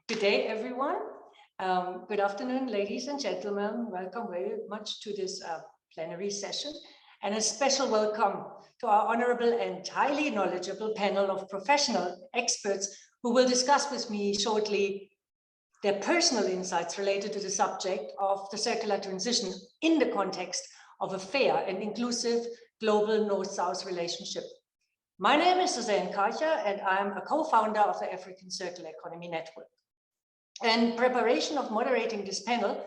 Good day, everyone. Good afternoon, ladies and gentlemen. Welcome very much to this plenary session, and a special welcome to our honorable and highly knowledgeable panel of professional experts who will discuss with me shortly their personal insights related to the subject of the circular transition in the context of a fair and inclusive global North-South relationship. My name is Susanne Karcher, and I'm a co-founder of the African Circular Economy Network. In preparation of moderating this panel,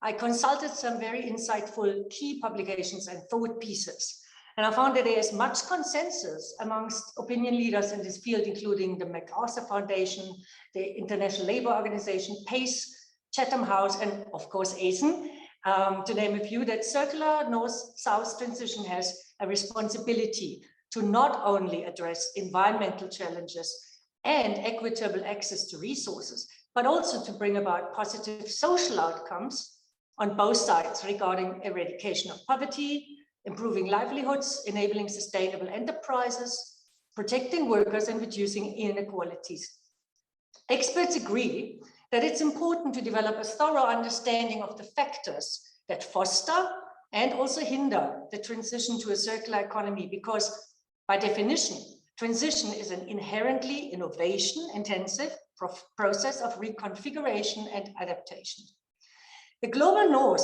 I consulted some very insightful key publications and thought pieces. And I found that there is much consensus amongst opinion leaders in this field, including the MacArthur Foundation, the International Labour Organization, PACE, Chatham House, and of course, ASEAN, to name a few, that circular North-South transition has a responsibility to not only address environmental challenges and equitable access to resources, but also to bring about positive social outcomes on both sides regarding eradication of poverty, improving livelihoods, enabling sustainable enterprises, protecting workers, and reducing inequalities. Experts agree that it's important to develop a thorough understanding of the factors that foster and also hinder the transition to a circular economy, because by definition, transition is an inherently innovation-intensive process of reconfiguration and adaptation. The global North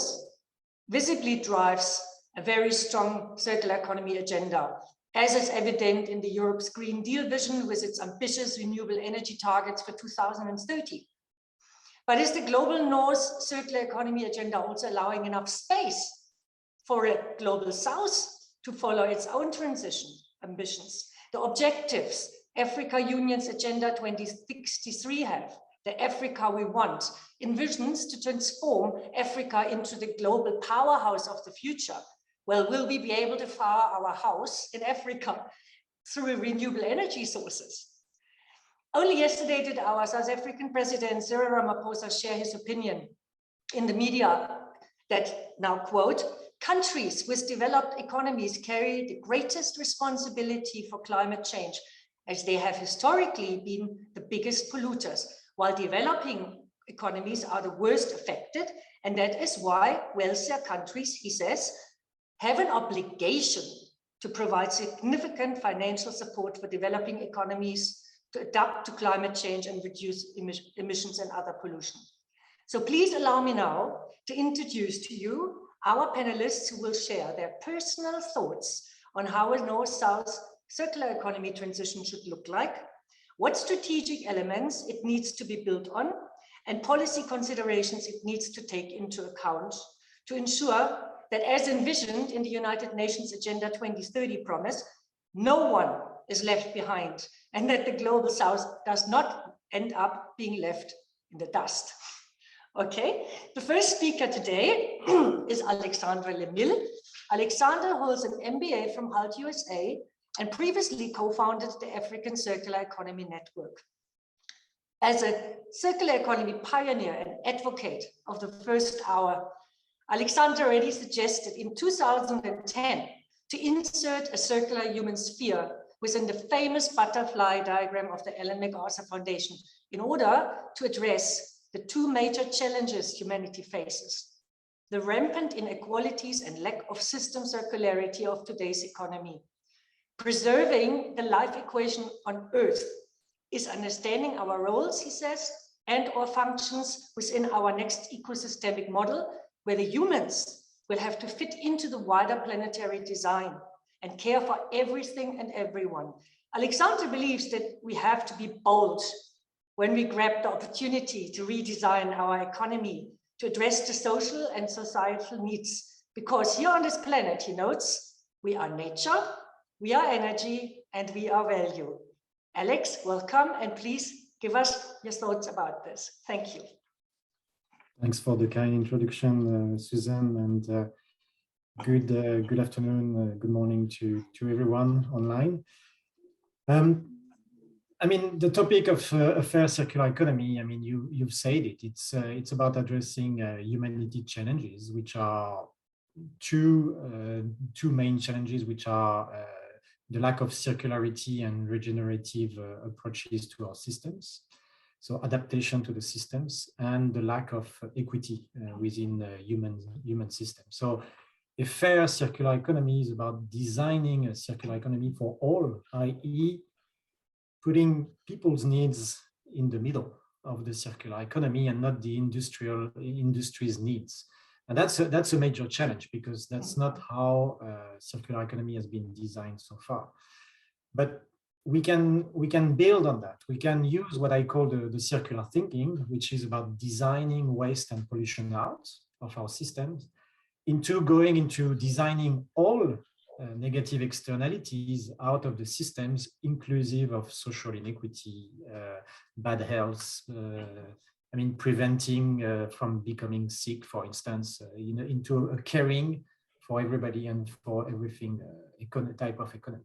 visibly drives a very strong circular economy agenda, as is evident in the Europe's Green Deal vision with its ambitious renewable energy targets for 2030. But is the global North circular economy agenda also allowing enough space for a global South to follow its own transition ambitions? The objectives Africa Union's Agenda 2063 have, the Africa we want, envisions to transform Africa into the global powerhouse of the future. Well, will we be able to power our house in Africa through renewable energy sources? Only yesterday did our South African President Cyril Ramaphosa share his opinion in the media that, now quote, countries with developed economies carry the greatest responsibility for climate change, as they have historically been the biggest polluters, while developing economies are the worst affected. And that is why wealthier countries, he says, have an obligation to provide significant financial support for developing economies to adapt to climate change and reduce emissions and other pollution. So please allow me now to introduce to you our panelists who will share their personal thoughts on how a North-South circular economy transition should look like, what strategic elements it needs to be built on, and policy considerations it needs to take into account to ensure that, as envisioned in the United Nations Agenda 2030 promise, no one is left behind, and that the global South does not end up being left in the dust. Okay, the first speaker today is Alexandre Lemille. Alexandre holds an MBA from Hult, USA, and previously co-founded the African Circular Economy Network. As a circular economy pioneer and advocate of the first hour, Alexandre already suggested in 2010 to insert a circular human sphere within the famous butterfly diagram of the Ellen MacArthur Foundation in order to address the two major challenges humanity faces: the rampant inequalities and lack of system circularity of today's economy. Preserving the life equation on Earth is understanding our roles, he says, and our functions within our next ecosystemic model, where the humans will have to fit into the wider planetary design and care for everything and everyone. Alexandre believes that we have to be bold when we grab the opportunity to redesign our economy to address the social and societal needs, because here on this planet, he notes, we are nature, we are energy, and we are value. Alex, welcome, and please give us your thoughts about this. Thank you. Thanks for the kind introduction, Susanne, and good afternoon, good morning to everyone online. I mean, the topic of a fair circular economy, I mean, you've said it, it's about addressing humanity challenges, which are two main challenges, which are the lack of circularity and regenerative approaches to our systems, So adaptation to the systems and the lack of equity within human systems. So a fair circular economy is about designing a circular economy for all, i.e. putting people's needs in the middle of the circular economy and not the industry's needs. And that's a major challenge, because that's not how circular economy has been designed so far. But we can build on that. We can use what I call the circular thinking, which is about designing waste and pollution out of our systems, into going into designing all negative externalities out of the systems, inclusive of social inequity, bad health, preventing from becoming sick, for instance, into a caring for everybody and for everything type of economy.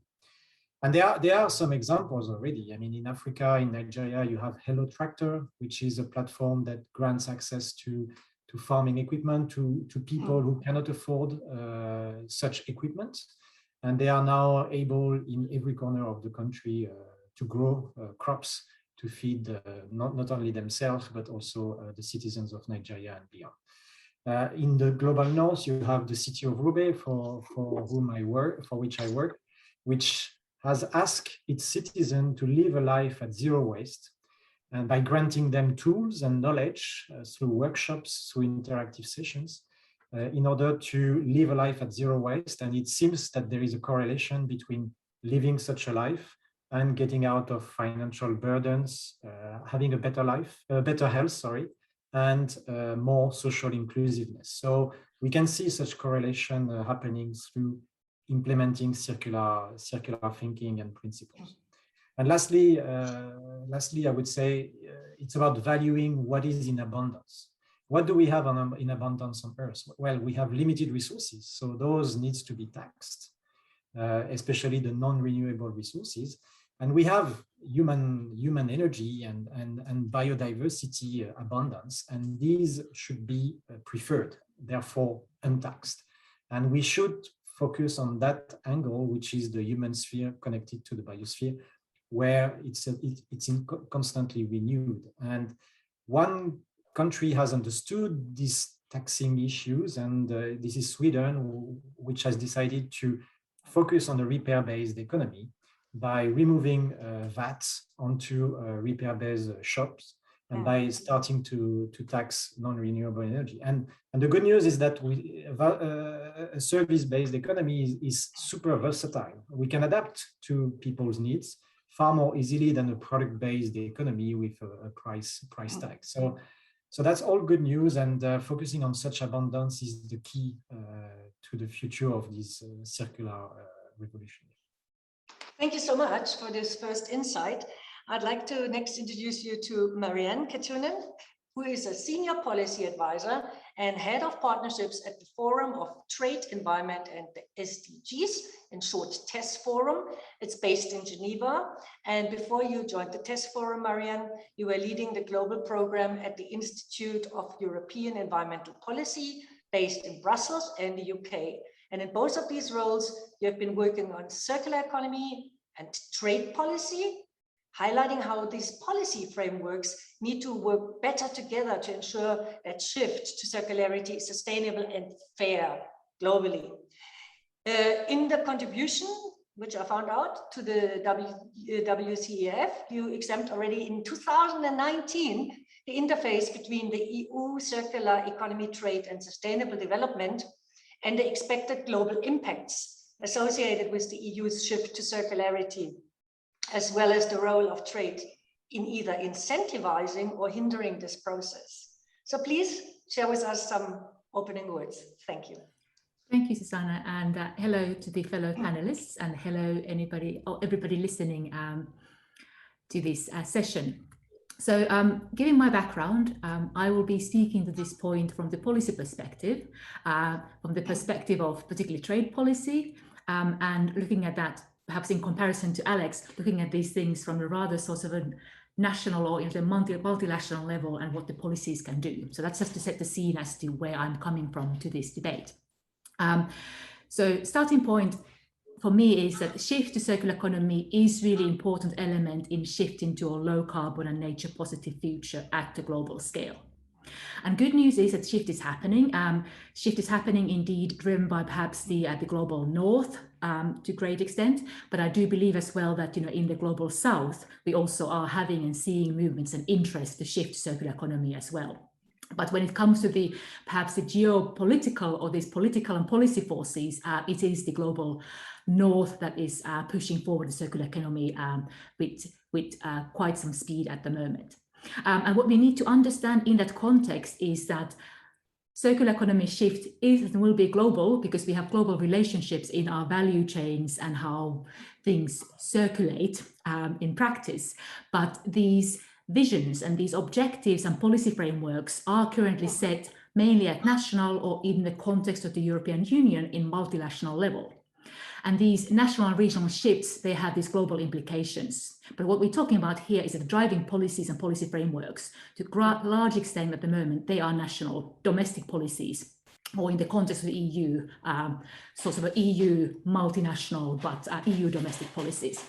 And there are some examples already. I mean, in Africa, in Nigeria, you have Hello Tractor, which is a platform that grants access to farming equipment to people who cannot afford such equipment. And they are now able in every corner of the country to grow crops to feed not only themselves, but also the citizens of Nigeria and beyond. In the global north, you have the city of Roubaix, for which I work, which has asked its citizens to live a life at zero waste, and by granting them tools and knowledge through workshops, through interactive sessions, in order to live a life at zero waste. And it seems that there is a correlation between living such a life and getting out of financial burdens, having a better life, better health, and more social inclusiveness. So we can see such correlation happening through implementing circular thinking and principles. And lastly, I would say it's about valuing what is in abundance. What do we have in abundance on Earth? Well, we have limited resources, so those needs to be taxed, especially the non-renewable resources. And we have human energy and biodiversity abundance, and these should be preferred, therefore untaxed. And we should focus on that angle, which is the human sphere connected to the biosphere, where it's constantly renewed. And one country has understood these taxing issues, and this is Sweden, which has decided to focus on the repair-based economy by removing VAT onto repair-based shops, and by starting to tax non-renewable energy. And the good news is that a service-based economy is super versatile. We can adapt to people's needs far more easily than a product-based economy with a price tag. So that's all good news, and focusing on such abundance is the key to the future of this circular revolution. Thank you so much for this first insight. I'd like to next introduce you to Marianne Kettunen, who is a senior policy advisor and head of partnerships at the Forum of Trade, Environment and the SDGs, in short TESS Forum. It's based in Geneva. And before you joined the TESS Forum, Marianne, you were leading the global program at the Institute of European Environmental Policy, based in Brussels and the UK. And in both of these roles, you have been working on circular economy and trade policy, highlighting how these policy frameworks need to work better together to ensure that shift to circularity is sustainable and fair globally. In the contribution, which I found out, to the WCEF, you examined already in 2019 the interface between the EU circular economy, trade and sustainable development and the expected global impacts associated with the EU's shift to circularity, as well as the role of trade in either incentivizing or hindering this process. So please share with us some opening words. Thank you. Thank you, Susanne, and hello to the fellow panelists, and hello everybody listening to this session. So given my background, I will be speaking to this point from the policy perspective, from the perspective of particularly trade policy, and looking at that perhaps in comparison to Alex, looking at these things from a rather sort of a national or multilateral level and what the policies can do. So that's just to set the scene as to where I'm coming from to this debate. So starting point, for me is that the shift to circular economy is really important element in shifting to a low carbon and nature positive future at the global scale. And good news is that shift is happening. Shift is happening indeed, driven by perhaps the global north to a great extent. But I do believe as well that in the global south, we also are having and seeing movements and interest to shift to circular economy as well. But when it comes to perhaps the geopolitical or these political and policy forces, it is the global north that is pushing forward the circular economy with quite some speed at the moment. And what we need to understand in that context is that circular economy shift is and will be global because we have global relationships in our value chains and how things circulate in practice. But these visions and these objectives and policy frameworks are currently set mainly at national or in the context of the European Union in multinational level. And these national and regional shifts, they have these global implications. But what we're talking about here is that driving policies and policy frameworks to a large extent at the moment, they are national, domestic policies, or in the context of the EU, sort of an EU multinational, but EU domestic policies.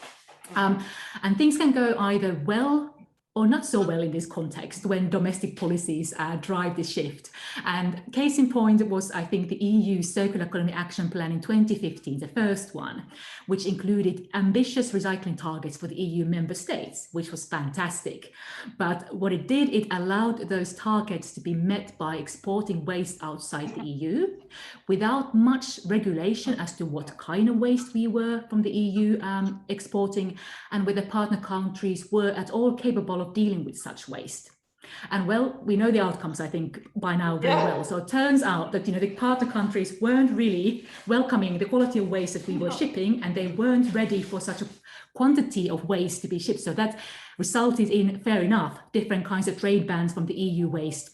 And things can go either well or not so well in this context when domestic policies drive the shift. And case in point was, I think, the EU Circular Economy Action Plan in 2015, the first one, which included ambitious recycling targets for the EU member states, which was fantastic. But what it did, it allowed those targets to be met by exporting waste outside the EU without much regulation as to what kind of waste we were from the EU exporting, and whether partner countries were at all capable of dealing with such waste. And well, we know the outcomes, I think, by now very well. So it turns out that, the partner countries weren't really welcoming the quality of waste that we were shipping, and they weren't ready for such a quantity of waste to be shipped. So that resulted in, fair enough, different kinds of trade bans from the EU waste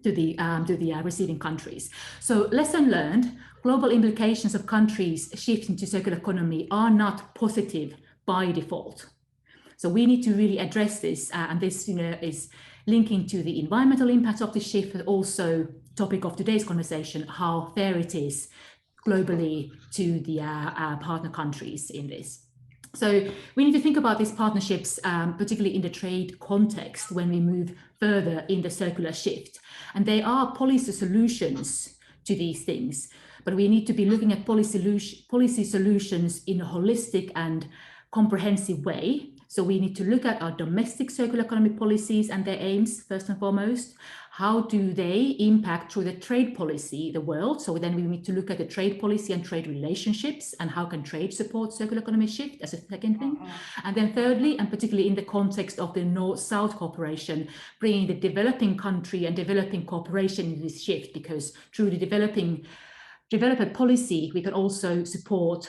to the receiving countries. So lesson learned, global implications of countries shifting to circular economy are not positive by default. So we need to really address this, and this is linking to the environmental impacts of the shift, but also topic of today's conversation, how fair it is globally to the partner countries in this. So we need to think about these partnerships, particularly in the trade context when we move further in the circular shift. And they are policy solutions to these things, but we need to be looking at policy solutions in a holistic and comprehensive way. So we need to look at our domestic circular economy policies and their aims, first and foremost. How do they impact through the trade policy, the world? So then we need to look at the trade policy and trade relationships, and how can trade support circular economy shift as a second thing. And then thirdly, and particularly in the context of the North-South cooperation, bringing the developing country and developing cooperation in this shift, because through the developer policy, we can also support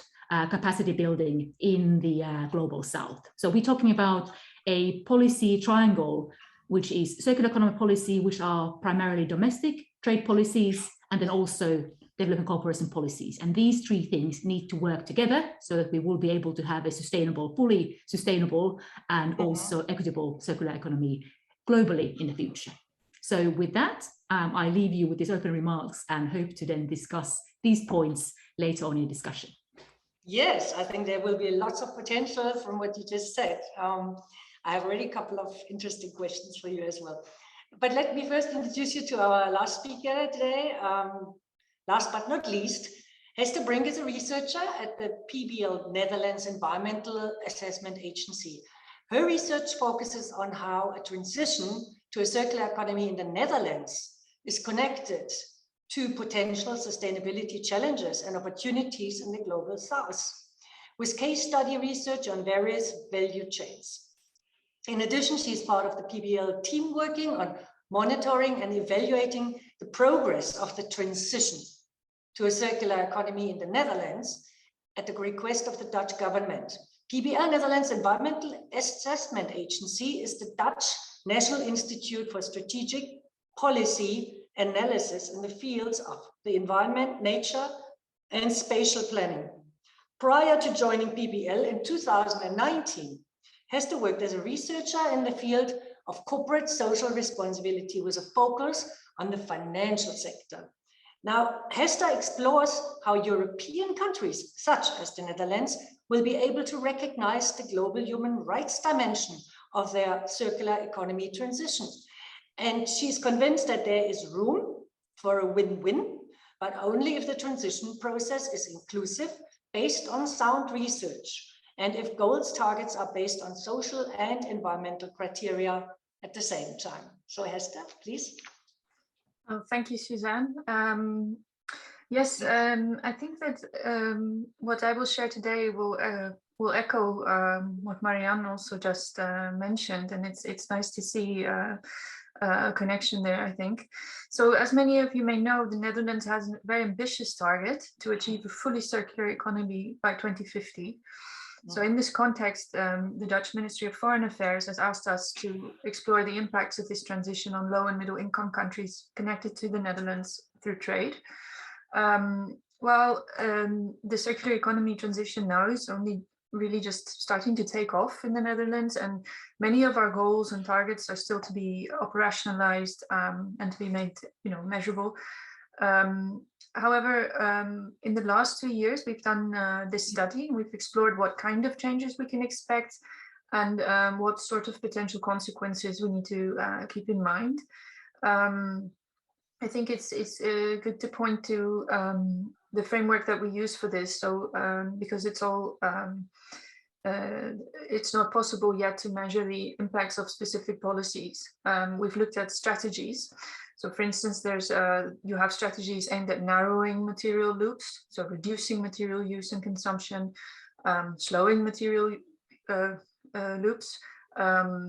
capacity building in the global south. So we're talking about a policy triangle, which is circular economy policy, which are primarily domestic trade policies, and then also development cooperation policies. And these three things need to work together so that we will be able to have a sustainable, fully sustainable, and also equitable circular economy globally in the future. So with that, I leave you with these open remarks and hope to then discuss these points later on in discussion. Yes, I think there will be lots of potential from what you just said. I have already a couple of interesting questions for you as well. But let me first introduce you to our last speaker today. Last but not least, Hester Brink is a researcher at the PBL Netherlands Environmental Assessment Agency. Her research focuses on how a transition to a circular economy in the Netherlands is connected to potential sustainability challenges and opportunities in the global south, with case study research on various value chains. In addition, she is part of the PBL team working on monitoring and evaluating the progress of the transition to a circular economy in the Netherlands at the request of the Dutch government. PBL Netherlands Environmental Assessment Agency is the Dutch National Institute for Strategic Policy Analysis in the fields of the environment, nature, and spatial planning. Prior to joining PBL in 2019, Hester worked as a researcher in the field of corporate social responsibility with a focus on the financial sector. Now, Hester explores how European countries, such as the Netherlands, will be able to recognize the global human rights dimension of their circular economy transition. And she's convinced that there is room for a win-win, but only if the transition process is inclusive, based on sound research, and if goals targets are based on social and environmental criteria at the same time. So Hester, please. Oh, thank you, Susanne. Yes, I think that what I will share today will echo what Marianne also just mentioned, and it's nice to see a connection there, I think. So as many of you may know, the Netherlands has a very ambitious target to achieve a fully circular economy by 2050. So in this context, the Dutch Ministry of Foreign Affairs has asked us to explore the impacts of this transition on low and middle income countries connected to the Netherlands through trade. While the circular economy transition now is only really just starting to take off in the Netherlands, and many of our goals and targets are still to be operationalized and to be made, measurable. However, in the last 2 years, we've done this study. We've explored what kind of changes we can expect and what sort of potential consequences we need to keep in mind. I think it's good to point to the framework that we use for this. So because it's all it's not possible yet to measure the impacts of specific policies. We've looked at strategies. So for instance, there's you have strategies aimed at narrowing material loops, so reducing material use and consumption, slowing material loops.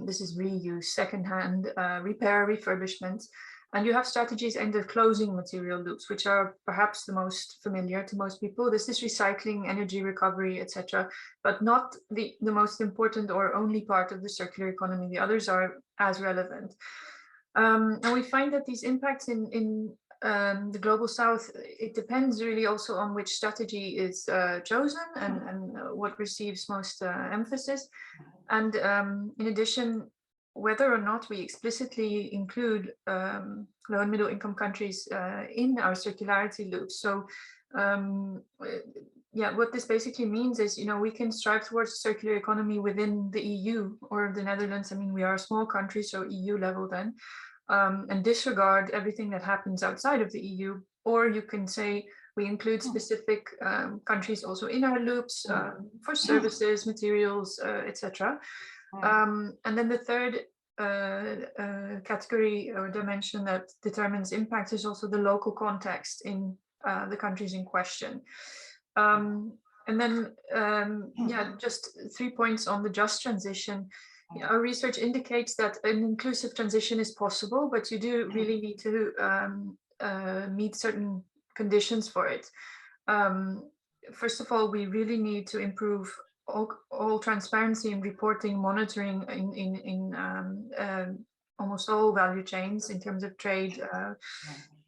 This is reuse, secondhand, repair, refurbishment. And you have strategies aimed at closing material loops, which are perhaps the most familiar to most people. This is recycling, energy recovery, etc., but not the most important or only part of the circular economy. The others are as relevant. And we find that these impacts in the global south, it depends really also on which strategy is chosen and what receives most emphasis. And in addition, whether or not we explicitly include low and middle income countries in our circularity loops. So yeah, what this basically means is, we can strive towards a circular economy within the EU or the Netherlands. I mean, we are a small country, so EU level then, and disregard everything that happens outside of the EU. Or you can say we include specific countries also in our loops for services, materials, etc. And then the third category or dimension that determines impact is also the local context in the countries in question. And then, yeah, just 3 points on the just transition. Our research indicates that an inclusive transition is possible, but you do really need to meet certain conditions for it. First of all, we really need to improve all transparency and reporting, monitoring in almost all value chains in terms of trade,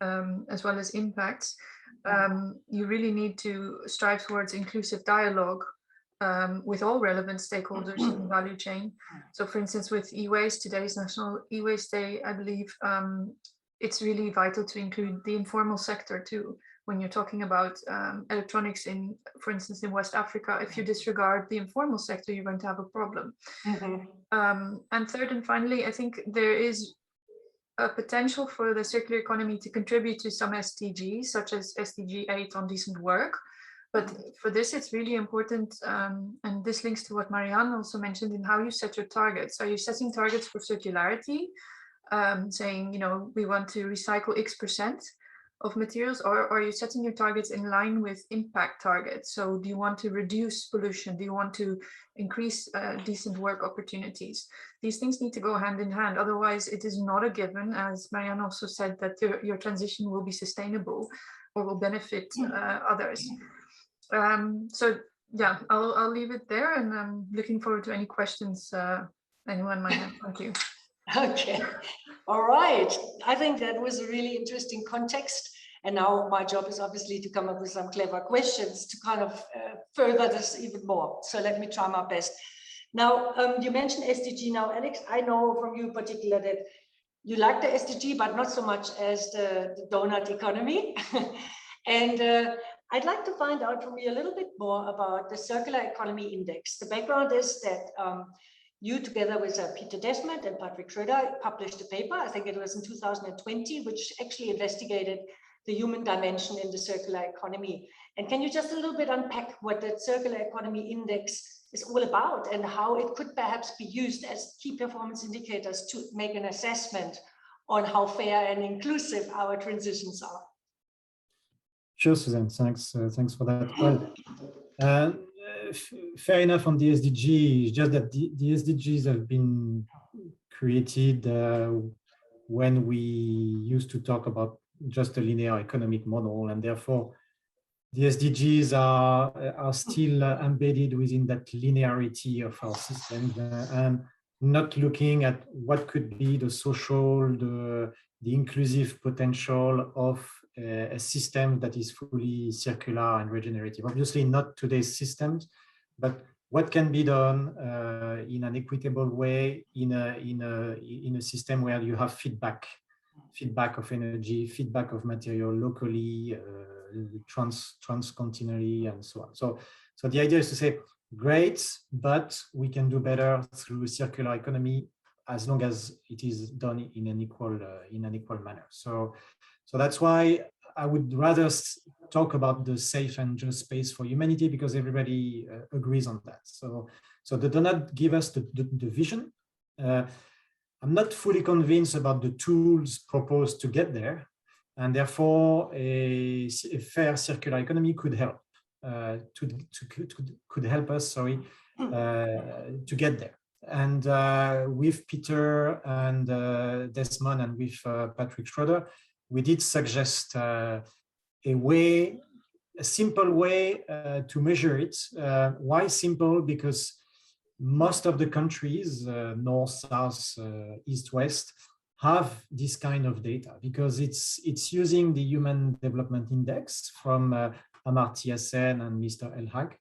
as well as impacts. You really need to strive towards inclusive dialogue with all relevant stakeholders in the value chain. So for instance, with e-waste, today's National E-Waste Day, I believe it's really vital to include the informal sector too. When you're talking about electronics in, for instance, in West Africa, if you disregard the informal sector, you're going to have a problem. And third and finally, I think there is a potential for the circular economy to contribute to some SDGs, such as SDG 8 on decent work. But for this, it's really important, and this links to what Marianne also mentioned in how you set your targets. Are you setting targets for circularity, saying, we want to recycle X% of materials, or are you setting your targets in line with impact targets? So do you want to reduce pollution? Do you want to increase decent work opportunities? These things need to go hand in hand. Otherwise, it is not a given, as Marianne also said, that your transition will be sustainable or will benefit others. So yeah, I'll leave it there, and I'm looking forward to any questions anyone might have. Thank you. Okay, all right. I think that was a really interesting context. And now my job is obviously to come up with some clever questions to kind of further this even more. So let me try my best. Now, you mentioned SDG now, Alex. I know from you in particular that you like the SDG, but not so much as the donut economy. And I'd like to find out from you a little bit more about the Circular Economy Index. The background is that you, together with Peter Desmond and Patrick Schroeder, published a paper, I think it was in 2020, which actually investigated the human dimension in the circular economy. And can you just a little bit unpack what the Circular Economy Index is all about and how it could perhaps be used as key performance indicators to make an assessment on how fair and inclusive our transitions are? Sure, Susanne, thanks for that. Well, fair enough on the SDG, just that the SDGs have been created when we used to talk about just a linear economic model, and therefore the SDGs are still embedded within that linearity of our system and not looking at what could be the social, the inclusive potential of a system that is fully circular and regenerative. Obviously not today's systems, but what can be done in an equitable way in a system where you have feedback of energy, feedback of material locally, transcontinentally, and so on. So the idea is to say, great, but we can do better through circular economy as long as it is done in an equal manner. So that's why I would rather talk about the safe and just space for humanity, because everybody agrees on that. So they do not give us the vision. I'm not fully convinced about the tools proposed to get there, and therefore a fair circular economy could help could help us, to get there. And with Peter and Desmond and with Patrick Schroeder, we did suggest a simple way to measure it. Why simple? Because most of the countries, north, south, east, west, have this kind of data, because it's using the Human Development Index from Amartya Sen and Mr. Elhag.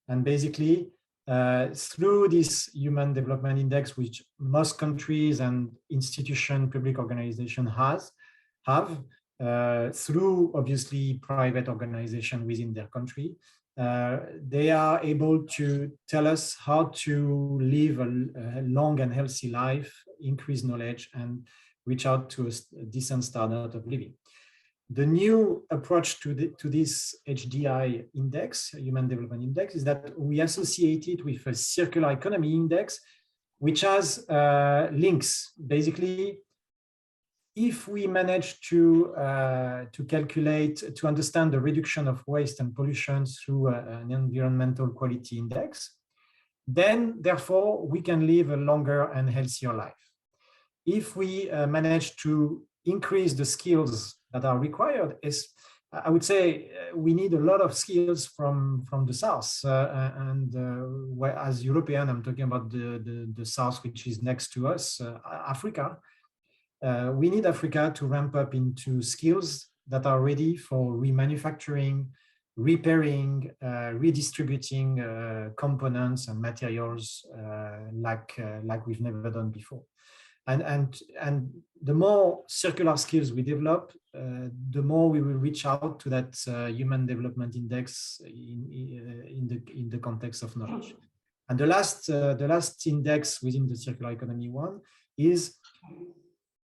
And basically, through this Human Development Index, which most countries and institution, public organization have, through obviously private organization within their country, they are able to tell us how to live a long and healthy life, increase knowledge, and reach out to a decent standard of living. The new approach to this HDI index, Human Development Index, is that we associate it with a circular economy index, which has links. Basically, if we manage to calculate, to understand the reduction of waste and pollution through an environmental quality index, then therefore we can live a longer and healthier life. If we manage to increase the skills that are required, I would say we need a lot of skills from the South. As European, I'm talking about the South, which is next to us, Africa. We need Africa to ramp up into skills that are ready for remanufacturing, repairing, redistributing components and materials like we've never done before. And the more circular skills we develop, the more we will reach out to that Human Development Index in the context of knowledge. And the last index within the circular economy one is,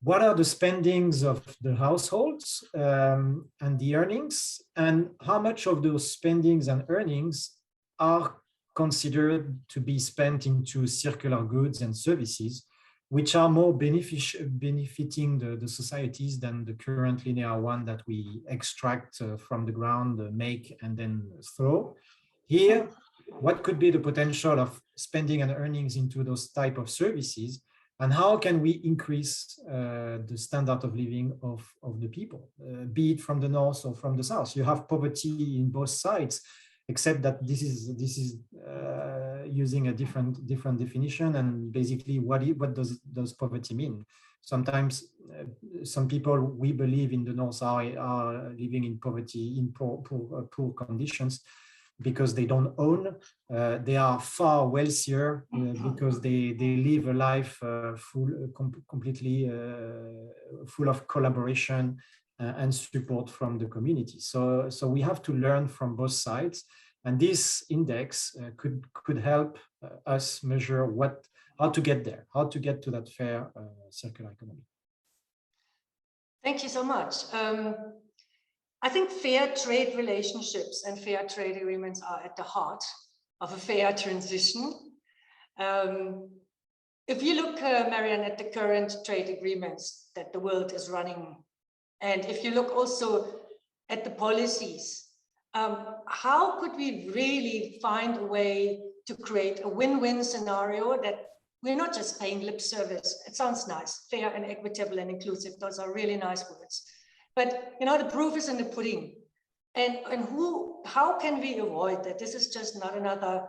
what are the spendings of the households and the earnings, and how much of those spendings and earnings are considered to be spent into circular goods and services, which are more benefiting the societies than the current linear one that we extract from the ground, make, and then throw. Here, what could be the potential of spending and earnings into those type of services, and how can we increase the standard of living of the people, be it from the north or from the south? You have poverty in both sides, except that this is using a different definition. And basically, what does poverty mean? Sometimes some people, we believe in the north, are living in poverty, in poor conditions. because they don't own. They are far wealthier because they live a life completely full of collaboration and support from the community. So we have to learn from both sides, and this index could help us measure how to get there, how to get to that fair circular economy. Thank you so much. I think fair trade relationships and fair trade agreements are at the heart of a fair transition. If you look, Marianne, at the current trade agreements that the world is running, and if you look also at the policies, how could we really find a way to create a win-win scenario that we're not just paying lip service? It sounds nice, fair and equitable and inclusive. Those are really nice words. But the proof is in the pudding. And how can we avoid that? This is just not another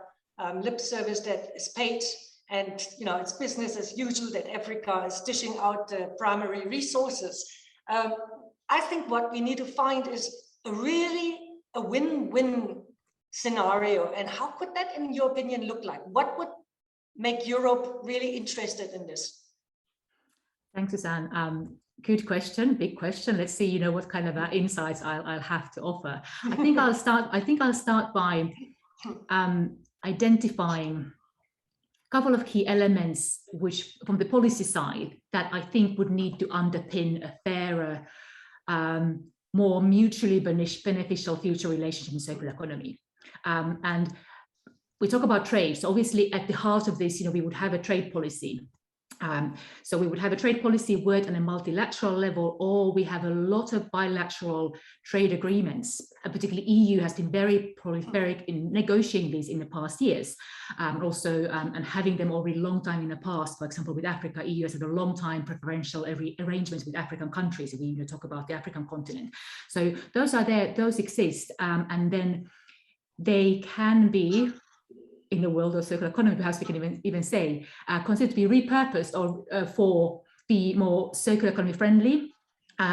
lip service that is paid, and it's business as usual that Africa is dishing out the primary resources. I think what we need to find is a win-win scenario. And how could that, in your opinion, look like? What would make Europe really interested in this? Thanks, Susanne. Good question, big question. Let's see, what kind of insights I'll have to offer. I think I'll start by identifying a couple of key elements, which from the policy side, that I think would need to underpin a fairer, more mutually beneficial future relationship in circular economy. And we talk about trade. So obviously at the heart of this, we would have a trade policy. So we would have a trade policy worked on a multilateral level, or we have a lot of bilateral trade agreements. And particularly EU has been very prolific in negotiating these in the past years. And having them already a long time in the past. For example, with Africa, EU has had a long time preferential arrangements with African countries, if we talk about the African continent. So those are there, those exist, and then they can be, in the world of circular economy, perhaps we can even say, considered to be repurposed or for be more circular economy friendly,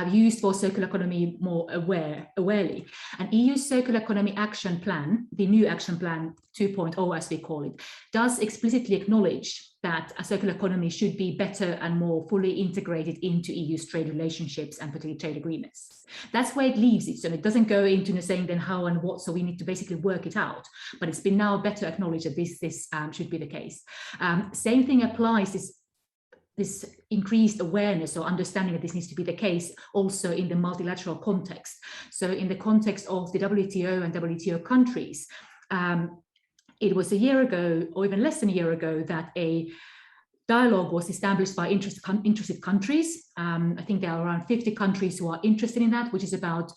used for circular economy more awarely. And EU Circular Economy Action Plan, the new Action Plan 2.0 as we call it, does explicitly acknowledge that a circular economy should be better and more fully integrated into EU's trade relationships and particularly trade agreements. That's where it leaves it. So it doesn't go into saying then how and what, so we need to basically work it out. But it's been now better acknowledged that this should be the case. Same thing applies, this increased awareness or understanding that this needs to be the case also in the multilateral context. So in the context of the WTO and WTO countries, it was a year ago, or even less than a year ago, that a dialogue was established by interested countries. I think there are around 50 countries who are interested in that, which is about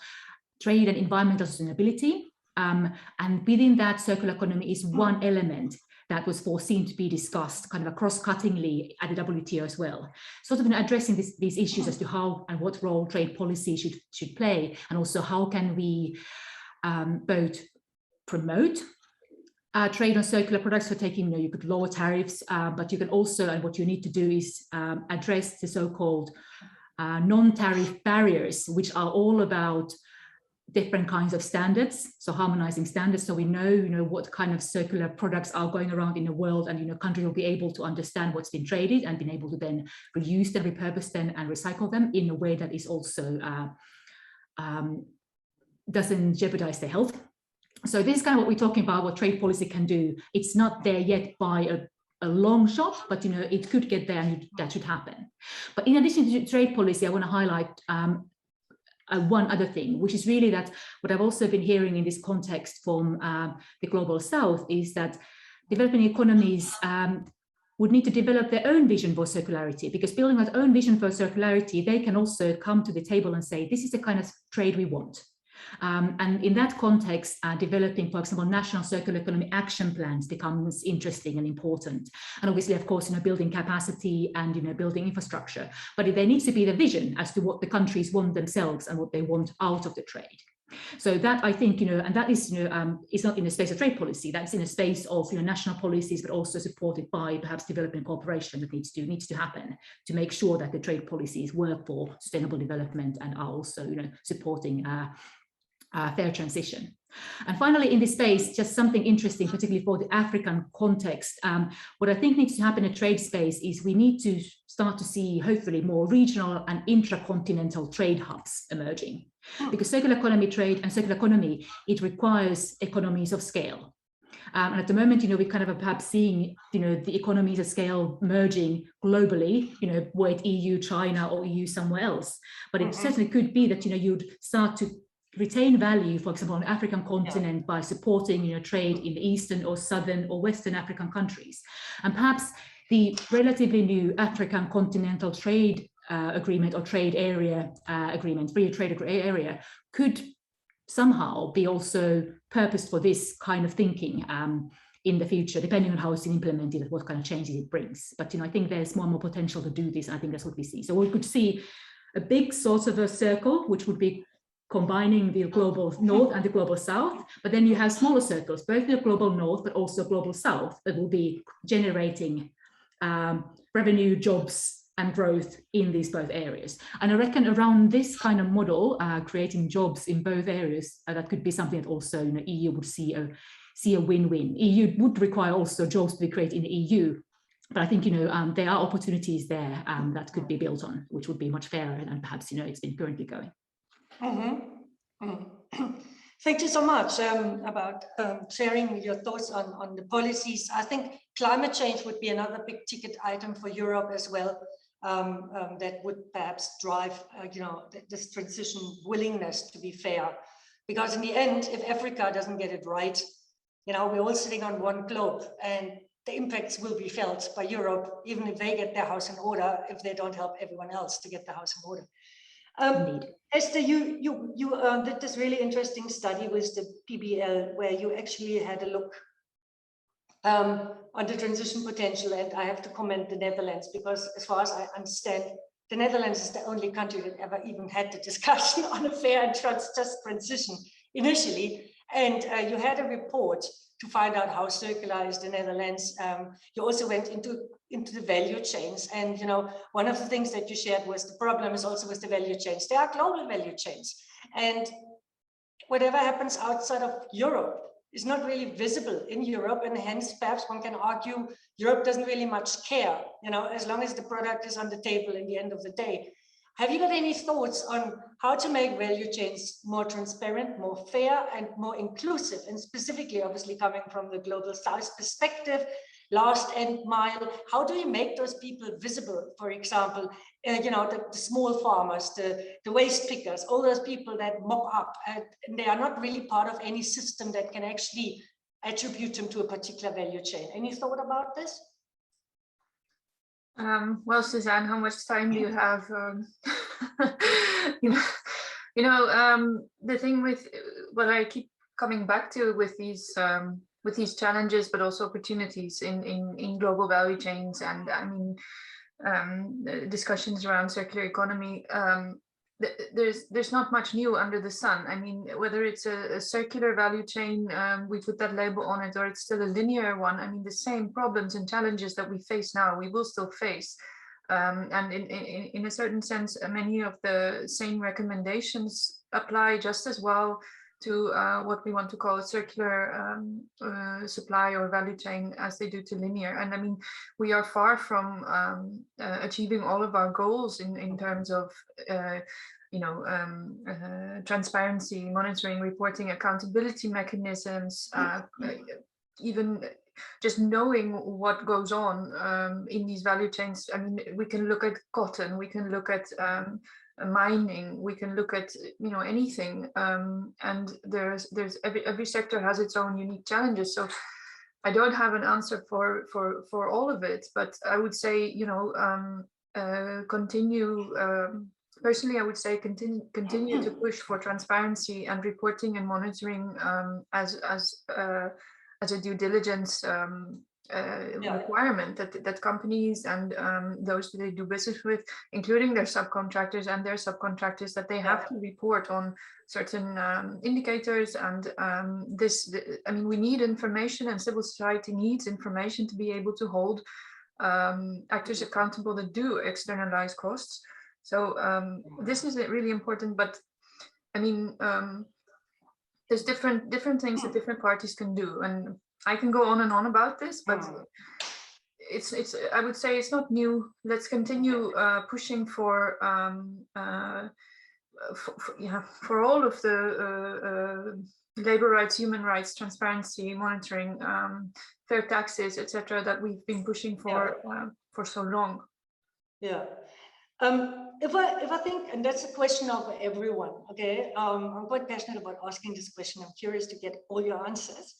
trade and environmental sustainability. And within that, circular economy is one element that was foreseen to be discussed kind of cross-cuttingly at the WTO as well. Sort of addressing these issues as to how and what role trade policy should play, and also how can we both promote trade on circular products for taking, you could lower tariffs, but you can also, and what you need to do is address the so-called non-tariff barriers, which are all about different kinds of standards, so harmonizing standards, so we know, what kind of circular products are going around in the world, and countries will be able to understand what's been traded and been able to then reuse them, repurpose them, and recycle them in a way that is also doesn't jeopardize their health. So this is kind of what we're talking about, what trade policy can do. It's not there yet by a long shot, but it could get there, and that should happen. But in addition to trade policy, I want to highlight one other thing, which is really that what I've also been hearing in this context from the Global South is that developing economies would need to develop their own vision for circularity, because building their own vision for circularity, they can also come to the table and say, this is the kind of trade we want. And in that context, developing, for example, national circular economy action plans becomes interesting and important. And obviously, of course, building capacity and building infrastructure. But there needs to be the vision as to what the countries want themselves and what they want out of the trade. So that, I think, and that is, it's not in the space of trade policy. That's in a space of national policies, but also supported by perhaps development cooperation that needs to happen to make sure that the trade policies work for sustainable development and are also, supporting fair transition. And finally, in this space, just something interesting, particularly for the African context, what I think needs to happen in a trade space is we need to start to see, hopefully, more regional and intracontinental trade hubs emerging. Because circular economy trade and circular economy, it requires economies of scale. And at the moment, we're kind of perhaps seeing, the economies of scale merging globally, were it EU, China, or EU somewhere else. But it certainly could be that, you'd start to retain value, for example, on the African continent by supporting, trade in the Eastern or Southern or Western African countries. And perhaps the relatively new African continental trade agreement or trade area agreement, free trade area, could somehow be also purposed for this kind of thinking in the future, depending on how it's implemented and what kind of changes it brings. But I think there's more and more potential to do this. I think that's what we see. So we could see a big sort of a circle, which would be combining the global north and the global south, but then you have smaller circles, both the global north, but also global south, that will be generating revenue, jobs, and growth in these both areas. And I reckon around this kind of model, creating jobs in both areas, that could be something that also EU would see a win-win. EU would require also jobs to be created in the EU, but I think there are opportunities there that could be built on, which would be much fairer than perhaps it's been currently going. Thank you so much about sharing your thoughts on the policies. I think climate change would be another big ticket item for Europe as well, that would perhaps drive this transition willingness to be fair. Because in the end, if Africa doesn't get it right, we're all sitting on one globe, and the impacts will be felt by Europe, even if they get their house in order, if they don't help everyone else to get the house in order. Esther, you did this really interesting study with the PBL where you actually had a look on the transition potential, and I have to comment the Netherlands, because as far as I understand, the Netherlands is the only country that ever even had the discussion on a fair and just transition initially. And you had a report to find out how circular is the Netherlands. You also went into the value chains, and one of the things that you shared was the problem is also with the value chains. There are global value chains, and whatever happens outside of Europe is not really visible in Europe, and hence perhaps one can argue Europe doesn't really much care, as long as the product is on the table in the end of the day. Have you got any thoughts on how to make value chains more transparent, more fair, and more inclusive, and specifically, obviously, coming from the global south perspective, last end mile? How do you make those people visible? For example, the small farmers, the waste pickers, all those people that mop up, and they are not really part of any system that can actually attribute them to a particular value chain. Any thought about this? Well, Susanne, how much time do you have? The thing with what I keep coming back to with these challenges, but also opportunities in global value chains, and I mean discussions around circular economy. There's not much new under the sun. I mean, whether it's a circular value chain, we put that label on it, or it's still a linear one. I mean, the same problems and challenges that we face now, we will still face. And in a certain sense, many of the same recommendations apply just as well to what we want to call a circular supply or value chain as they do to linear. And I mean, we are far from achieving all of our goals in terms of transparency, monitoring, reporting, accountability mechanisms, even just knowing what goes on in these value chains. I mean, we can look at cotton, we can look at mining, we can look at anything, and there's every sector has its own unique challenges. So I don't have an answer for all of it, but I would say continue. Personally, I would say continue to push for transparency and reporting and monitoring as a due diligence requirement that companies and those that they do business with, including their subcontractors and their subcontractors, that they have to report on certain indicators. And I mean, we need information, and civil society needs information to be able to hold actors accountable that do externalize costs. So this is really important. But I mean, there's different things that different parties can do, and I can go on and on about this, but it's I would say it's not new. Let's continue pushing for all of the labor rights, human rights, transparency, monitoring, fair taxes, etc., that we've been pushing for so long. Yeah. If I think, and that's a question of everyone, okay, I'm quite passionate about asking this question. I'm curious to get all your answers.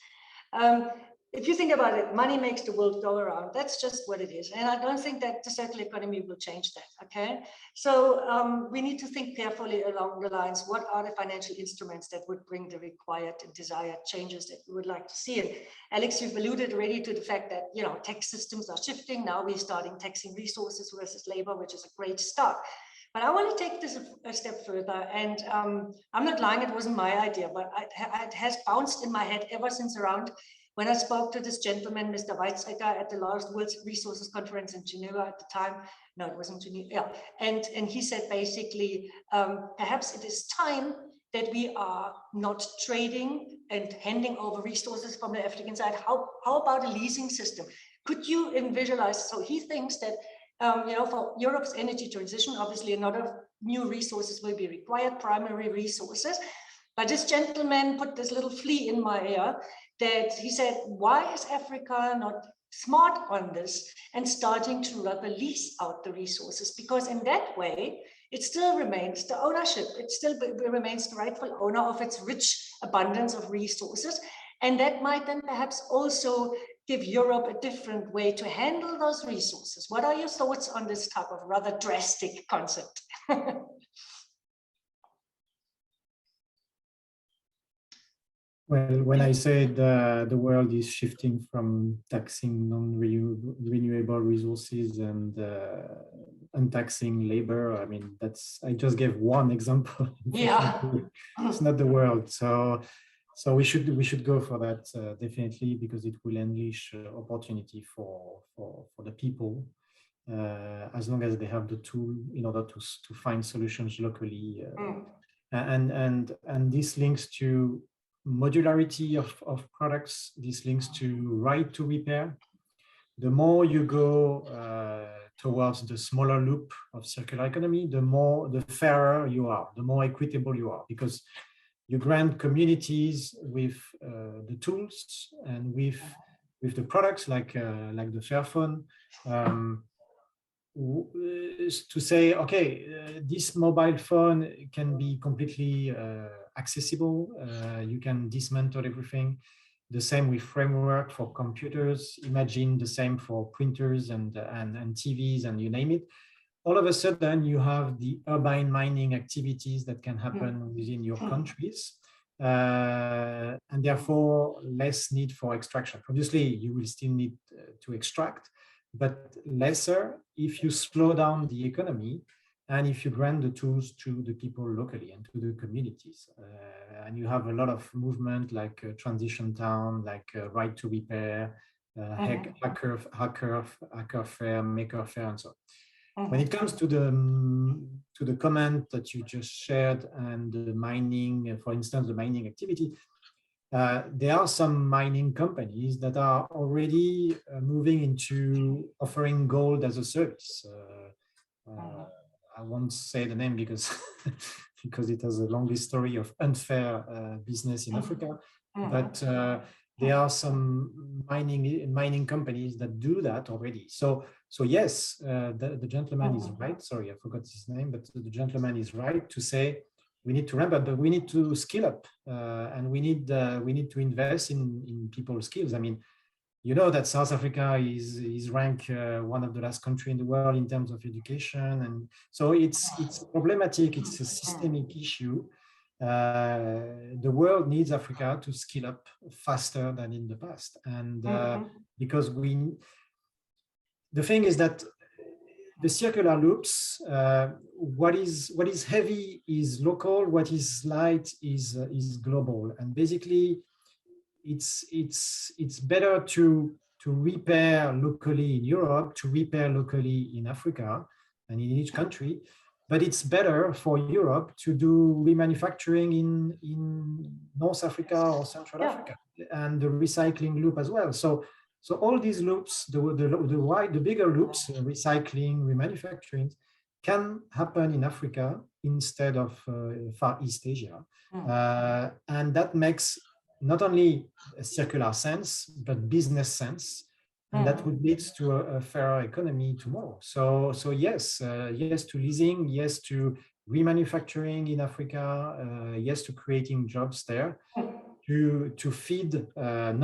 If you think about it, money makes the world go around. That's just what it is. And I don't think that the circular economy will change that, okay? So we need to think carefully along the lines, what are the financial instruments that would bring the required and desired changes that we would like to see? And Alex, you've alluded already to the fact that, you know, tax systems are shifting. Now we're starting taxing resources versus labor, which is a great start. But I want to take this a step further, and I'm not lying, it wasn't my idea, but it has bounced in my head ever since around when I spoke to this gentleman, Mr. Weizsäcker, at the last World Resources Conference in Geneva at the time. No, it wasn't Geneva, yeah. And he said basically, perhaps it is time that we are not trading and handing over resources from the African side. How about a leasing system? Could you visualize? So he thinks that you know, for Europe's energy transition, obviously a lot of new resources will be required, primary resources. But this gentleman put this little flea in my ear that he said, why is Africa not smart on this and starting to lease out the resources? Because in that way, it still remains the ownership. It still remains the rightful owner of its rich abundance of resources. And that might then perhaps also give Europe a different way to handle those resources. What are your thoughts on this type of rather drastic concept? Well, when I said the world is shifting from taxing non-renewable resources and untaxing labor, I mean, I just gave one example. Yeah. It's not the world. So we should go for that definitely, because it will unleash opportunity for the people as long as they have the tool in order to find solutions locally. And this links to modularity of products. This links to right to repair. The more you go towards the smaller loop of circular economy, the fairer you are, the more equitable you are, because you grant communities with the tools and with the products like the Fairphone, to say, okay, this mobile phone can be completely accessible. You can dismantle everything. The same with framework for computers. Imagine the same for printers and TVs and you name it. All of a sudden, you have the urban mining activities that can happen within your countries, and therefore less need for extraction. Obviously, you will still need to extract, but lesser if you slow down the economy and if you grant the tools to the people locally and to the communities. And you have a lot of movement like Transition Town, like Right to Repair, Hacker Fair, Maker Fair, and so on. When it comes to the comment that you just shared and the mining, for instance, the mining activity, there are some mining companies that are already moving into offering gold as a service. I won't say the name because because it has a long history of unfair business in Africa, but there are some mining companies that do that already. So yes, the gentleman is right. Sorry, I forgot his name, but the gentleman is right to say we need to ramp up, but we need to skill up, and we need to invest in people's skills. I mean, you know that South Africa is ranked one of the last countries in the world in terms of education, and so it's problematic. It's a systemic issue. The world needs Africa to skill up faster than in the past, and because the thing is that the circular loops, what is heavy is local, what is light is global, and basically it's better to repair locally in Europe, to repair locally in Africa and in each country, but it's better for Europe to do remanufacturing in North Africa or Central Africa, and the recycling loop as well. So all these loops, the bigger loops, recycling, remanufacturing, can happen in Africa instead of Far East Asia. And that makes not only a circular sense, but business sense. And that would lead to a fairer economy tomorrow. So yes, yes to leasing, yes to remanufacturing in Africa, yes to creating jobs there, to feed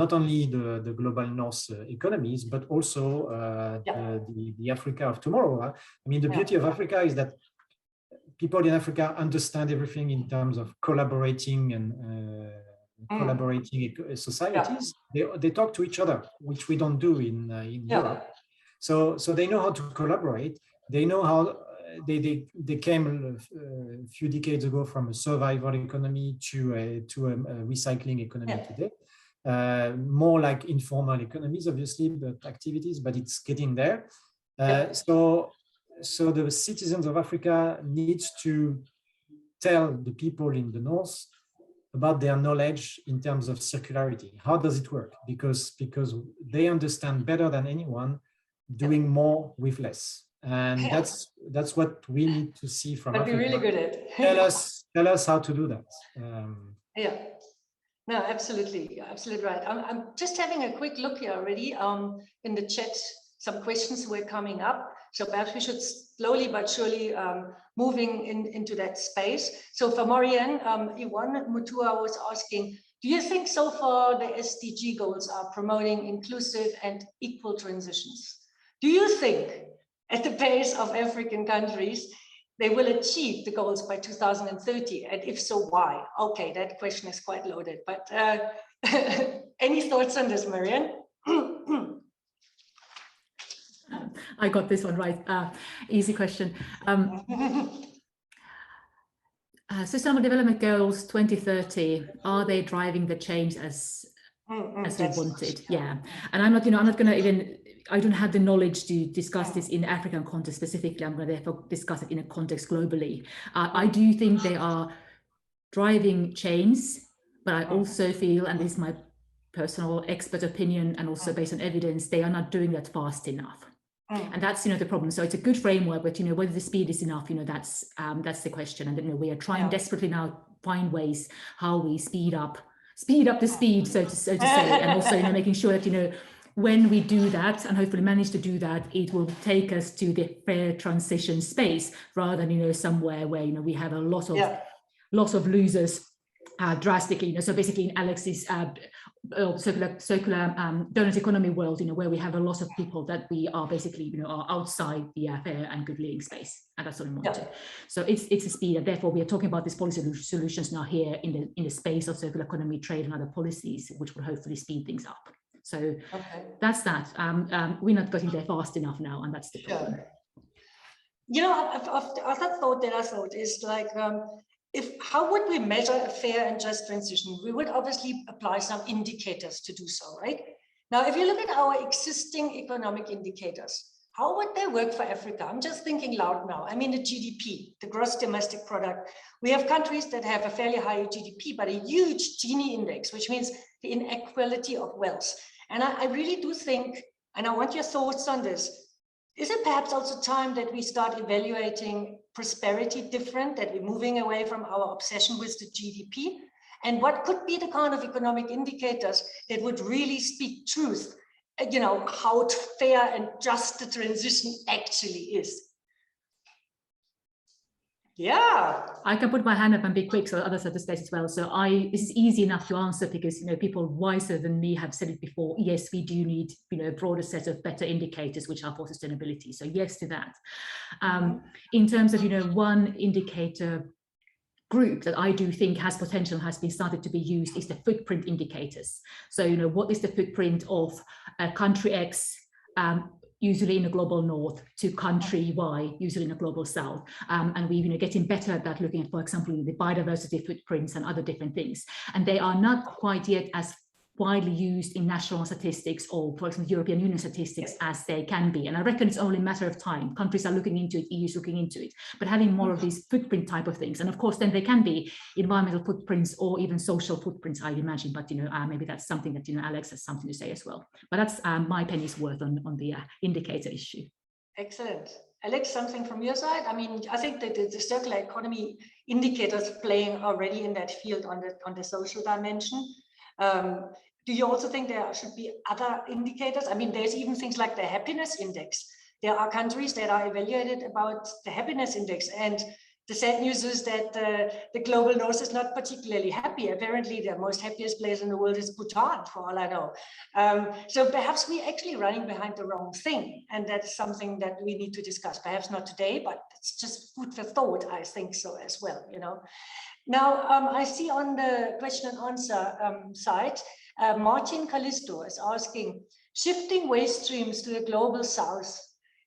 not only the global North economies, but also the Africa of tomorrow. I mean, the beauty of Africa is that people in Africa understand everything in terms of collaborating and collaborating societies. They talk to each other, which we don't do in Europe. So they know how to collaborate. They know how they came a few decades ago from a survival economy to a recycling economy today. More like informal economies, obviously, but activities, but it's getting there. So the citizens of Africa needs to tell the people in the North about their knowledge in terms of circularity. How does it work? Because they understand better than anyone doing more with less. And that's what we need to see from Africa. But we're really good at. Tell us how to do that. No, absolutely, absolutely right. I'm just having a quick look here already in the chat. Some questions were coming up, so perhaps we should slowly but surely moving into that space. So for Marianne, Iwan Mutua was asking, do you think so far the SDG goals are promoting inclusive and equal transitions? Do you think at the pace of African countries, they will achieve the goals by 2030? And if so, why? Okay, that question is quite loaded, but any thoughts on this, Marianne? I got this one right. Easy question. Sustainable Development Goals 2030, are they driving the change as we wanted? Yeah, and I'm not going to even. I don't have the knowledge to discuss this in African context specifically. I'm going to therefore discuss it in a context globally. I do think they are driving change, but I also feel, and this is my personal expert opinion and also based on evidence, they are not doing that fast enough. And that's, the problem. So it's a good framework, but, whether the speed is enough, that's the question. And, we are trying desperately now to find ways how we speed up the speed, so to say, and also, making sure that, when we do that and hopefully manage to do that, it will take us to the fair transition space rather than, somewhere where, we have a lot of losers drastically. So basically in Alex's circular donut economy world, where we have a lot of people that we are basically, are outside the fair and good living space, and that's what we want to. So it's a speed, and therefore we are talking about these policy solutions now here in the space of circular economy, trade, and other policies, which will hopefully speed things up. So that's that. We're not getting there fast enough now, and that's the problem. Other thought that I thought is like, how would we measure a fair and just transition? We would obviously apply some indicators to do so, right? Now, if you look at our existing economic indicators, how would they work for Africa? I'm just thinking loud now. I mean, the GDP, the gross domestic product. We have countries that have a fairly high GDP, but a huge Gini index, which means the inequality of wealth. And I really do think, and I want your thoughts on this, is it perhaps also time that we start evaluating prosperity different, that we're moving away from our obsession with the GDP? And what could be the kind of economic indicators that would really speak truth, how fair and just the transition actually is? Yeah, I can put my hand up and be quick so others have the space as well. So this is easy enough to answer because people wiser than me have said it before. Yes, we do need a broader set of better indicators which are for sustainability. So yes to that. In terms of one indicator group that I do think has potential, has been started to be used, is the footprint indicators. So what is the footprint of country X, usually in the global north, to country Y, usually in the global south. And we're getting better at that, looking at, for example, the biodiversity footprints and other different things. And they are not quite yet as widely used in national statistics or, for example, European Union statistics as they can be. And I reckon it's only a matter of time. Countries are looking into it, EU is looking into it, but having more of these footprint type of things. And of course, then they can be environmental footprints or even social footprints, I'd imagine. But, maybe that's something that, Alex has something to say as well. But that's my penny's worth on the indicator issue. Excellent. Alex, something from your side? I mean, I think that the circular economy indicators playing already in that field on the social dimension. Do you also think there should be other indicators? I mean, there's even things like the happiness index. There are countries that are evaluated about the happiness index, and the sad news is that the global north is not particularly happy. Apparently, the most happiest place in the world is Bhutan, for all I know. So perhaps we're actually running behind the wrong thing, and that's something that we need to discuss. Perhaps not today, but it's just food for thought. I think so as well. Now, I see on the question and answer side, Martin Callisto is asking, shifting waste streams to the global south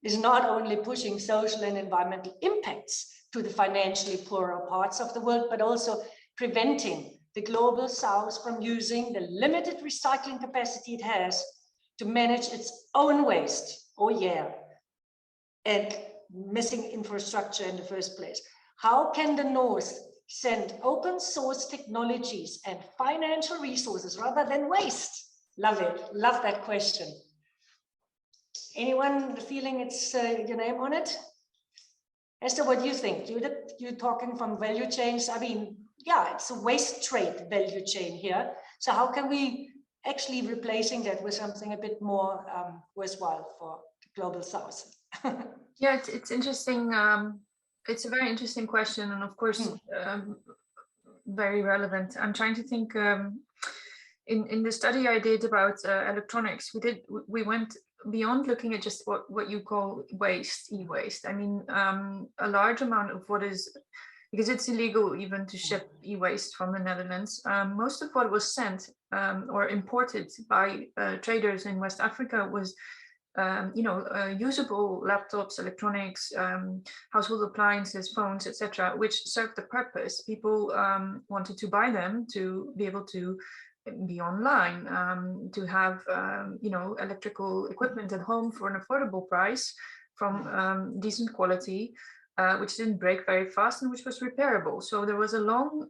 is not only pushing social and environmental impacts to the financially poorer parts of the world, but also preventing the global south from using the limited recycling capacity it has to manage its own waste. Oh yeah, and missing infrastructure in the first place. How can the North send open source technologies and financial resources rather than waste? Love it, love that question. Anyone feeling it's your name on it? Esther, what do you think? You're talking from value chains. I mean, yeah, it's a waste trade value chain here. So how can we actually replacing that with something a bit more worthwhile for the global south? Yeah, it's interesting. It's a very interesting question, and of course, very relevant. I'm trying to think. In the study I did about electronics, we went beyond looking at just what you call waste, e-waste. I mean, a large amount of what is, because it's illegal even to ship e-waste from the Netherlands, most of what was sent or imported by traders in West Africa was usable laptops, electronics, household appliances, phones, etc., which served the purpose. People wanted to buy them to be able to be online, to have electrical equipment at home for an affordable price from decent quality, which didn't break very fast and which was repairable. So there was a long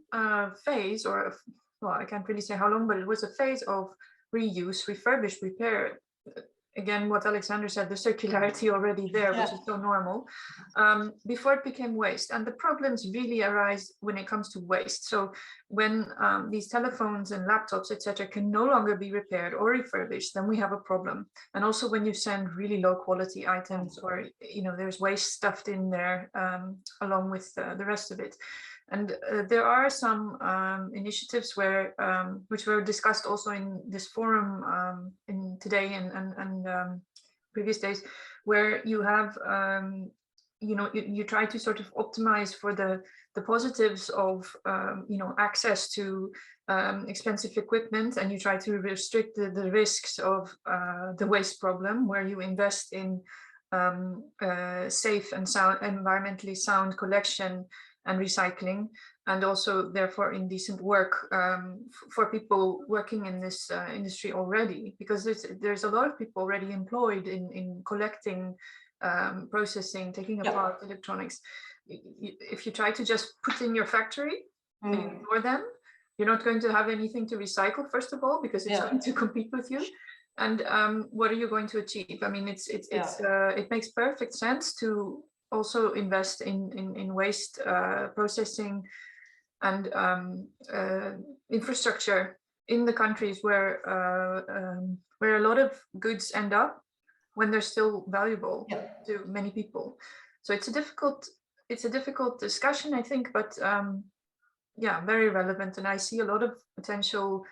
phase, or well, I can't really say how long, but it was a phase of reuse, refurbish, repair. Again, what Alexandre said, the circularity already there, which is so normal, before it became waste. And the problems really arise when it comes to waste. So when these telephones and laptops, etc., can no longer be repaired or refurbished, then we have a problem. And also when you send really low quality items, or there's waste stuffed in there along with the rest of it. And there are some initiatives where, which were discussed also in this forum in today and previous days, where you have, you try to sort of optimize for the positives of, access to expensive equipment, and you try to restrict the risks of the waste problem, where you invest in safe and sound, environmentally sound collection and recycling, and also therefore in decent work for people working in this industry already, because there's a lot of people already employed in collecting, processing, taking apart electronics. If you try to just put in your factory and ignore them, you're not going to have anything to recycle, first of all, because it's going to compete with you. And what are you going to achieve? I mean, it makes perfect sense to also invest in waste processing and infrastructure in the countries where a lot of goods end up when they're still valuable to many people. So it's a difficult discussion, I think, but very relevant. And I see a lot of potential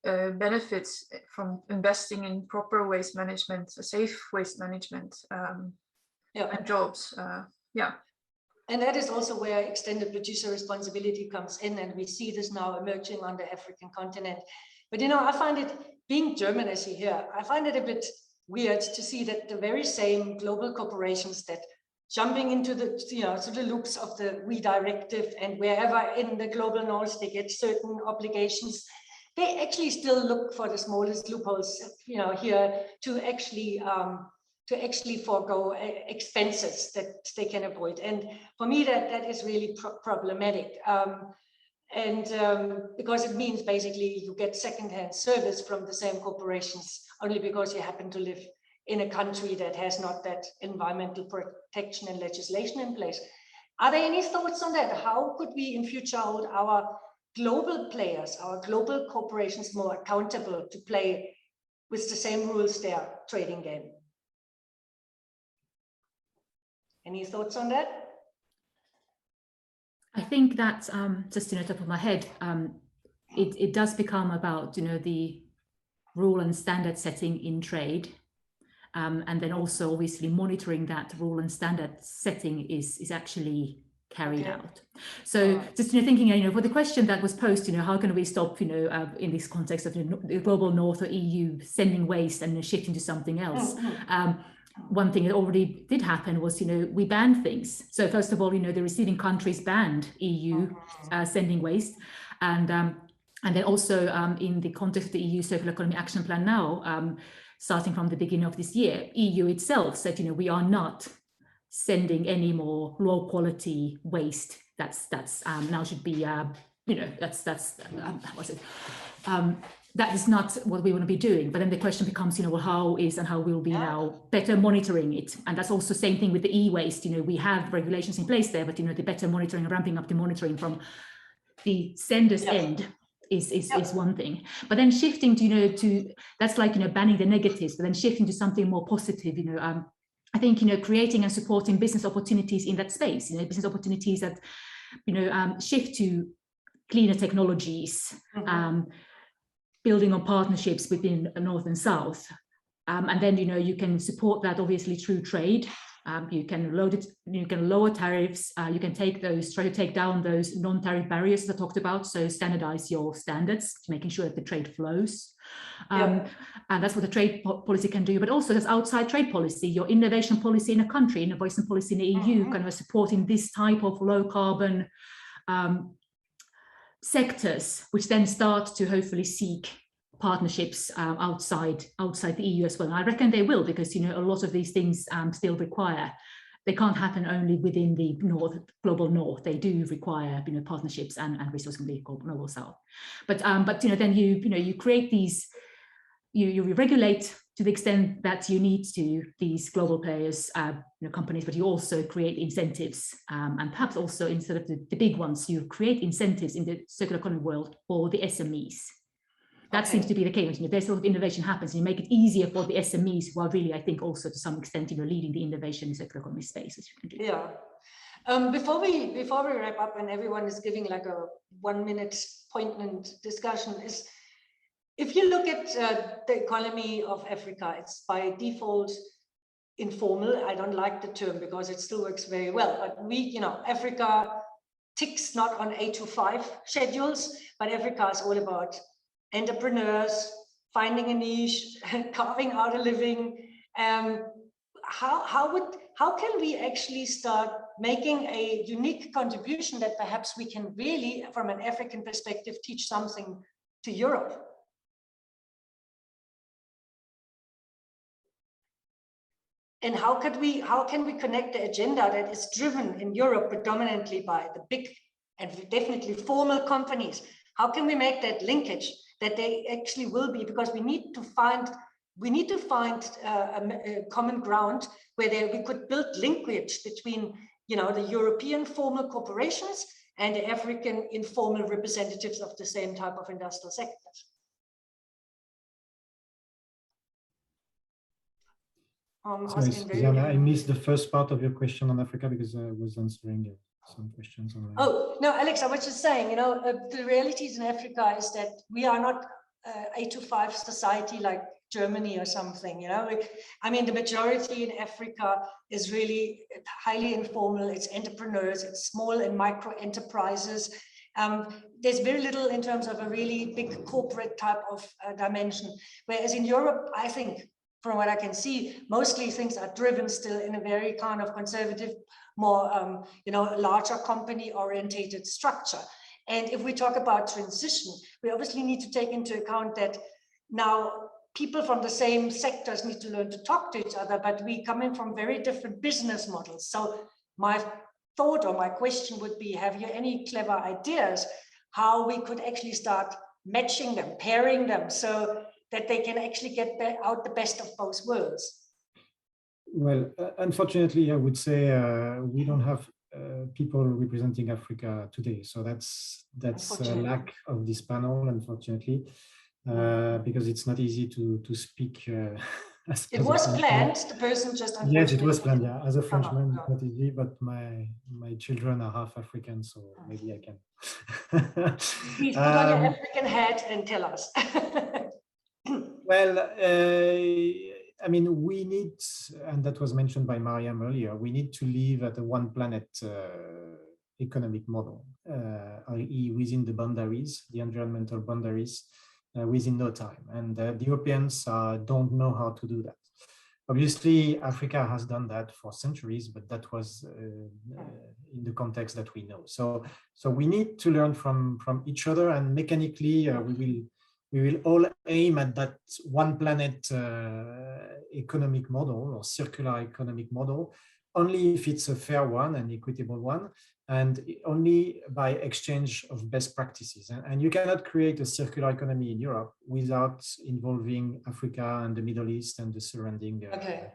benefits from investing in proper waste management, safe waste management. And jobs, And that is also where extended producer responsibility comes in, and we see this now emerging on the African continent. But I find it, being German as you hear, I find it a bit weird to see that the very same global corporations that jumping into the the loops of the WRF directive, and wherever in the global north they get certain obligations, they actually still look for the smallest loopholes, here to actually forego expenses that they can avoid. And for me, that is really problematic. Because it means basically you get secondhand service from the same corporations only because you happen to live in a country that has not that environmental protection and legislation in place. Are there any thoughts on that? How could we in future hold our global players, our global corporations more accountable to play with the same rules their trading game? Any thoughts on that? I think that just in the top of my head, it does become about the rule and standard setting in trade, and then also obviously monitoring that rule and standard setting is actually carried out. So just thinking, for the question that was posed, how can we stop, in this context of the global north or EU sending waste and shifting to something else. One thing that already did happen was, we banned things. So first of all, the receiving countries banned EU sending waste, and then also in the context of the EU Circular Economy Action Plan now, starting from the beginning of this year, EU itself said, we are not sending any more low quality waste. That's now should be, that is not what we want to be doing. But then the question becomes, well, how we'll be now better monitoring it. And that's also the same thing with the e-waste. We have regulations in place there, but the better monitoring and ramping up the monitoring from the sender's end is one thing. But then shifting to that's like banning the negatives, but then shifting to something more positive. I think creating and supporting business opportunities in that space. Business opportunities that shift to cleaner technologies. Building on partnerships within North and South. And then, you can support that obviously through trade. You can lower tariffs. You can try to take down those non-tariff barriers that I talked about. So standardize your standards, making sure that the trade flows. And that's what the trade policy can do, but also there's outside trade policy, your innovation policy in a country, innovation policy in the EU, kind of supporting this type of low carbon sectors, which then start to hopefully seek partnerships outside the EU as well. And I reckon they will, because a lot of these things still require, they can't happen only within the global north. They do require partnerships and resources from the global south. But then you create these, you regulate to the extent that you need to these global players, companies, but you also create incentives, and perhaps also instead of the big ones, you create incentives in the circular economy world for the SMEs. That seems to be the case. There's sort of innovation happens, and you make it easier for the SMEs, who are really, I think, also to some extent, leading the innovation in the circular economy space, which you can do. Yeah. Before we wrap up, and everyone is giving like a 1 minute poignant discussion, is if you look at the economy of Africa, it's by default informal. I don't like the term because it still works very well. But Africa ticks not on 8 to 5 schedules, but Africa is all about entrepreneurs, finding a niche, carving out a living. How can we actually start making a unique contribution that perhaps we can really, from an African perspective, teach something to Europe? And how can we connect the agenda that is driven in Europe predominantly by the big and definitely formal companies? How can we make that linkage that they actually will be? Because we need to find a common ground where we could build linkage between the European formal corporations and the African informal representatives of the same type of industrial sectors. Sorry, Susanne, I missed the first part of your question on Africa because I was answering some questions on. Oh, no, Alex, I was just saying, the realities in Africa is that we are not 8 to 5 society like Germany or something, I mean, the majority in Africa is really highly informal. It's entrepreneurs, it's small and micro enterprises. There's very little in terms of a really big corporate type of dimension. Whereas in Europe, I think, from what I can see, mostly things are driven still in a very kind of conservative, more, larger company orientated structure. And if we talk about transition, we obviously need to take into account that now people from the same sectors need to learn to talk to each other, but we come in from very different business models. So my thought or my question would be, have you any clever ideas how we could actually start matching them, pairing them, so that they can actually get out the best of both worlds? Well, unfortunately, I would say we don't have people representing Africa today. So that's a lack of this panel, unfortunately, because it's not easy to speak. It was planned, the person just unfortunately. Yes, it was planned, yeah. As a Frenchman, it's not easy, but my children are half African, so maybe I can. Please put on your African hat and tell us. Well, I mean, we need, and that was mentioned by Marianne earlier, we need to live at a one planet economic model, i.e. within the boundaries, the environmental boundaries, within no time. And the Europeans don't know how to do that. Obviously, Africa has done that for centuries, but that was in the context that we know. So we need to learn from each other, and mechanically we will all aim at that one planet economic model or circular economic model, only if it's a fair one and equitable one, and only by exchange of best practices. And you cannot create a circular economy in Europe without involving Africa and the Middle East and the surrounding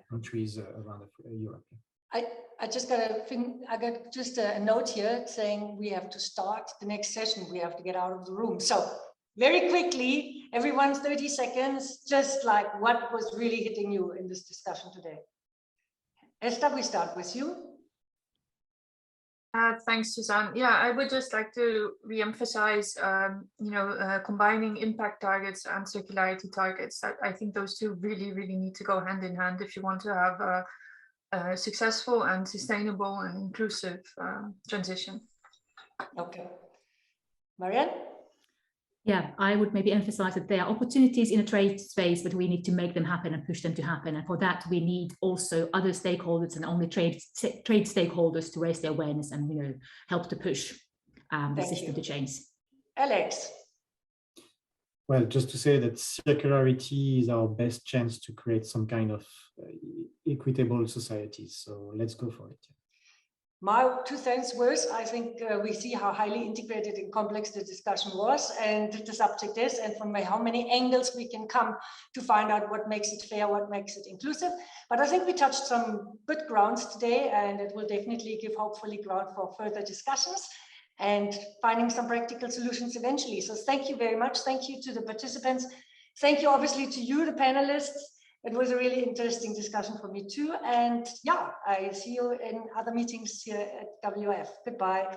countries around Europe. I just got a note here saying we have to start the next session. We have to get out of the room. So very quickly, everyone's 30 seconds, just like what was really hitting you in this discussion today. Esther, we start with you. Thanks, Susanne. Yeah, I would just like to re-emphasize, combining impact targets and circularity targets. I think those two really, really need to go hand in hand if you want to have a successful and sustainable and inclusive transition. Okay. Marianne? Yeah, I would maybe emphasize that there are opportunities in a trade space, but we need to make them happen and push them to happen. And for that, we need also other stakeholders and only trade stakeholders to raise their awareness and help to push the system to change. Alex? Well, just to say that circularity is our best chance to create some kind of equitable societies. So let's go for it. My 2 cents worth, I think we see how highly integrated and complex the discussion was and the subject is, and from how many angles we can come to find out what makes it fair, what makes it inclusive. But I think we touched some good grounds today, and it will definitely give hopefully ground for further discussions and finding some practical solutions eventually. So thank you very much. Thank you to the participants. Thank you obviously to you, the panelists. It was a really interesting discussion for me too. And yeah, I see you in other meetings here at WRF. Goodbye.